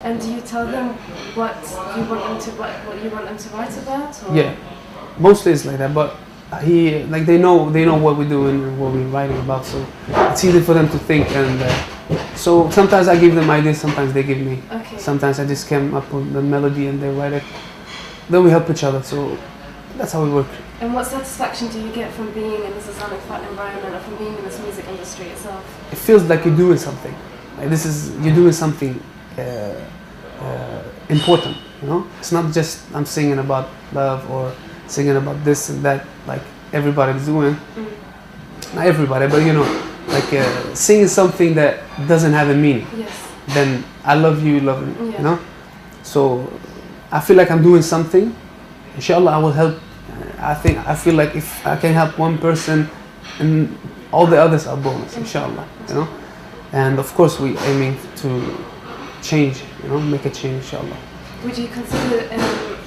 And do you tell them what you want them to write about? Or? Yeah, mostly it's like that. But they know what we're doing and what we're writing about. So it's easy for them to think. And so sometimes I give them ideas. Sometimes they give me. Okay. Sometimes I just came up with the melody and they write it. Then we help each other. So that's how we work. And what satisfaction do you get from being in this Islamic environment or from being in this music industry itself? It feels like you're doing something. Like you're doing something important, you know? It's not just I'm singing about love or singing about this and that like everybody's doing. Not everybody, but you know, like singing something that doesn't have a meaning. Yes. Then I love you, you love me, Yeah. you know? So I feel like I'm doing something. Inshallah, I will help. I feel like if I can help one person, and all the others are bonus, inshallah, you know? And of course we aiming to change, you know, make a change, inshallah. Would you consider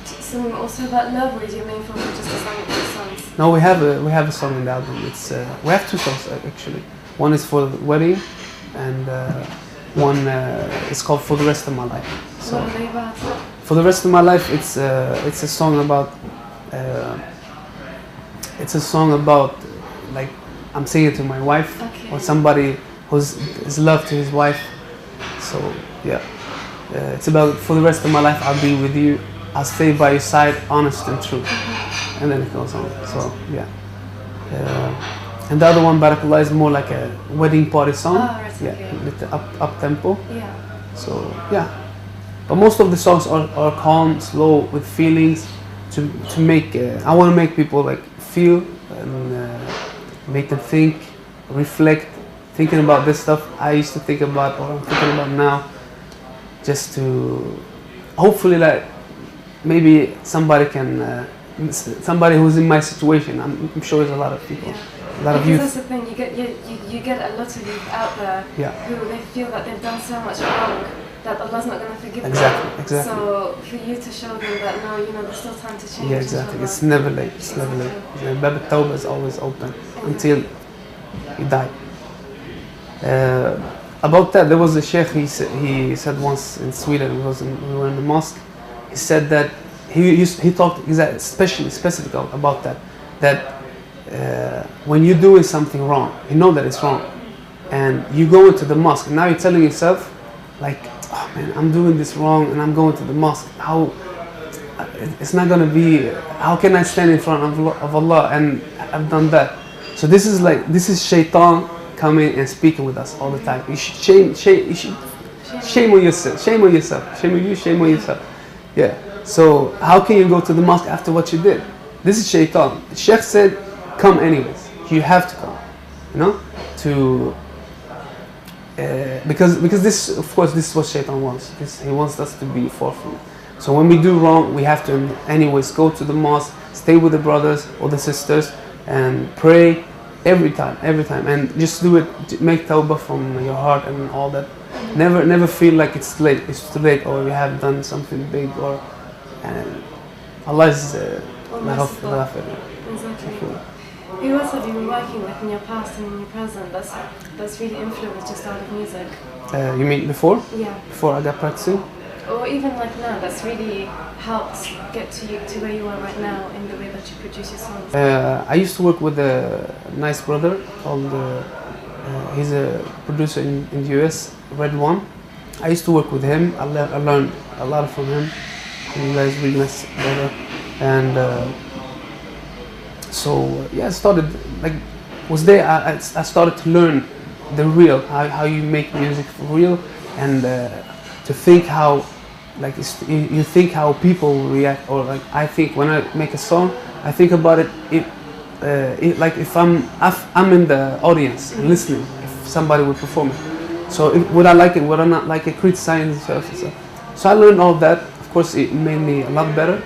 singing also about love, or is your main focus just Islamic songs? No, we have a song in the album. It's we have two songs actually. One is for the wedding, and one is called For the Rest of My Life. So What are they about? For the Rest of My Life, it's a song about like I'm singing to my wife, Okay. or somebody who's is love to his wife. So yeah, it's about for the rest of my life I'll be with you, I'll stay by your side, honest and true. And then it goes on. So yeah, and the other one, Barakallah, is more like a wedding party song. Oh, right, Yeah, okay. with the up tempo. Yeah. So yeah, but most of the songs are calm, slow, with feelings. To make I want to make people like feel and make them think, reflect, thinking about this stuff I used to think about or I'm thinking about now, just to hopefully like maybe somebody can somebody who's in my situation. I'm sure there's a lot of people, Yeah. a lot of Because youth. that's the thing, you get a lot of youth out there Yeah. who they feel that they've done so much wrong that Allah's not going to forgive Exactly, them. exactly. So for you to show them that no, you know, there's still time to change. Yeah, exactly. inshallah. It's never late. It's never late. The Bab al-Tawbah is always open until you die. About that, there was a sheikh. He said once in Sweden. We were in the mosque. He said that he talked specific about that. That when you're doing something wrong, you know that it's wrong, and you go into the mosque. And now you're telling yourself, like, oh man, I'm doing this wrong, and I'm going to the mosque. How? It's not gonna be. How can I stand in front of Allah and I've done that? So this is Shaitan coming and speaking with us all the time. You should shame on yourself. Shame on yourself. Shame on you. Shame on yourself. Yeah. So how can you go to the mosque after what you did? This is Shaitan. The Sheikh said, come anyways. You have to come. You know, to because this, of course, this is what Shaitan wants. He wants us to be forefront. So when we do wrong, we have to anyways go to the mosque, stay with the brothers or the sisters, and pray every time, and just do it. Make tawbah from your heart and all that. Never feel like it's late. It's too late, or you have done something big, or Allah is Exactly. Who else have you been working with in your past and in your present that's really influenced your style of music? You mean before? Yeah. Before I got practicing? Or even like now, that's really helped get to you to where you are right now in the way that you produce your songs. I used to work with a nice brother called. He's a producer in the US, Red One. I used to work with him. I learned a lot from him. He's a really nice brother, and so yeah, I started I started to learn the real how you make music for real, and to think how you think how people react, or like I think when I make a song, I think about it like if I'm in the audience and listening, if somebody would perform it. So would I like it? Would I not like it? Criticizing itself and stuff. So I learned all that. Of course, it made me a lot better,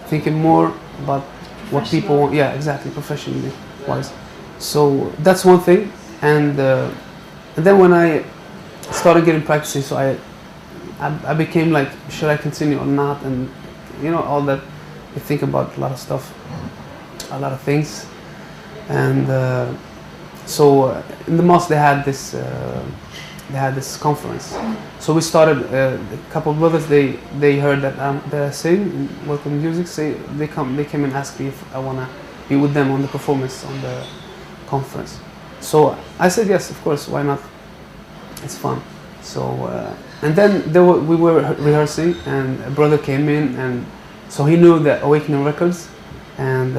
thinking more about what people want. Yeah, exactly, professionally wise. So that's one thing. And then when I started getting practicing, so I became like, should I continue or not? And you know, all that. You think about a lot of stuff, a lot of things. And so in the mosque they had this they had this conference. So we started, a couple of brothers, they heard that they're saying welcome music, they came and asked me if I wanna be with them on the performance on the conference. So I said yes, of course, why not? It's fun. So and then we were rehearsing, and a brother came in, and so he knew the Awakening Records, and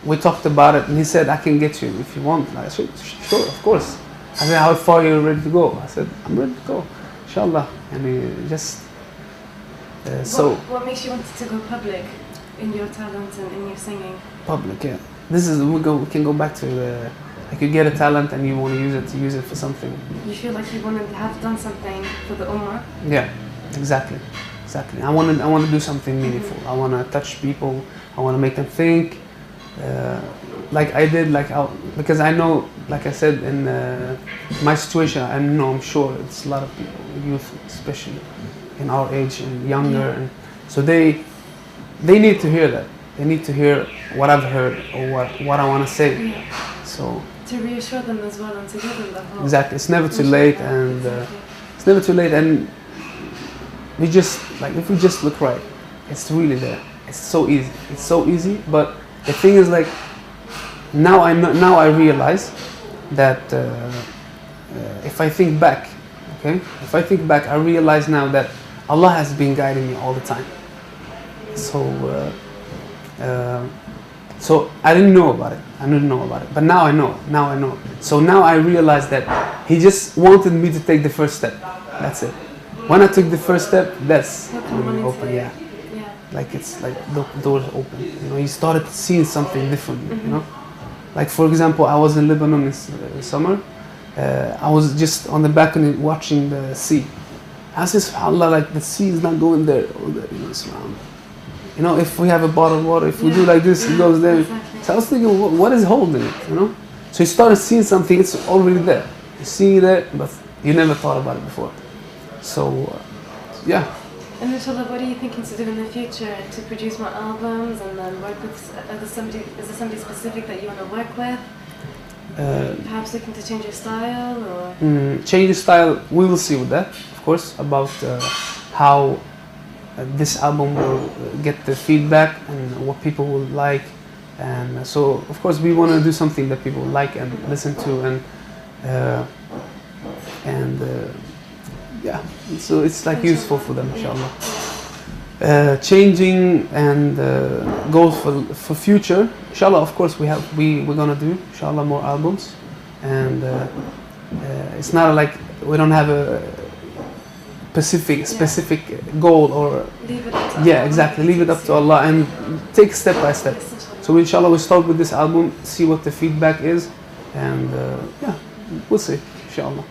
we talked about it, and he said, I can get you if you want. I said, sure, of course. I said, how far are you ready to go? I said, I'm ready to go, inshallah. And he just so. What makes you want to go public in your talent and in your singing? Public, yeah. This is we can go back to the. Like you get a talent and you want to use it for something. You feel like you want to have done something for the Ummah? Yeah, exactly. I want to do something meaningful. I want to touch people. I want to make them think. Like I did, because I know, like I said, in my situation, I'm sure it's a lot of people, youth especially, in our age and younger, and so they need to hear that. They need to hear what I've heard or what I want to say. Yeah. So. To reassure them as well and to give them the hope. Exactly, it's never too late, and it's never too late, and we just if we just look right, it's really there. It's so easy. It's so easy, but the thing is, like, now I realize that if I think back, I realize now that Allah has been guiding me all the time. So I didn't know about it. But now I know. So now I realize that He just wanted me to take the first step. That's it. When I took the first step, that's when it opened. Yeah. Like it's like the doors open. You know, you started seeing something different. You know, like for example, I was in Lebanon in summer. I was just on the balcony watching the sea. I said, SubhanAllah, like the sea is not going there. You know, it's around. You know, if we have a bottle of water, if we do like this, it goes there. Exactly. So I was thinking, what is holding it, you know? So you started seeing something, it's already there. You see it there, but you never thought about it before. So, yeah. And inshallah, what are you thinking to do in the future? To produce more albums and then work with, is there somebody specific that you want to work with? Perhaps looking to change your style, or? Change your style, we will see with that, of course, about how this album will get the feedback and what people will like, and so of course we want to do something that people like and listen to, and yeah, so it's like useful for them, inshallah. Changing and goals for future, inshallah. Of course we're gonna do, inshallah, more albums, and it's not like we don't have a specific goal, or leave it up to Allah. Exactly, leave it up to Allah and take step by step. So inshallah we start with this album, see what the feedback is, and yeah, we'll see, inshallah.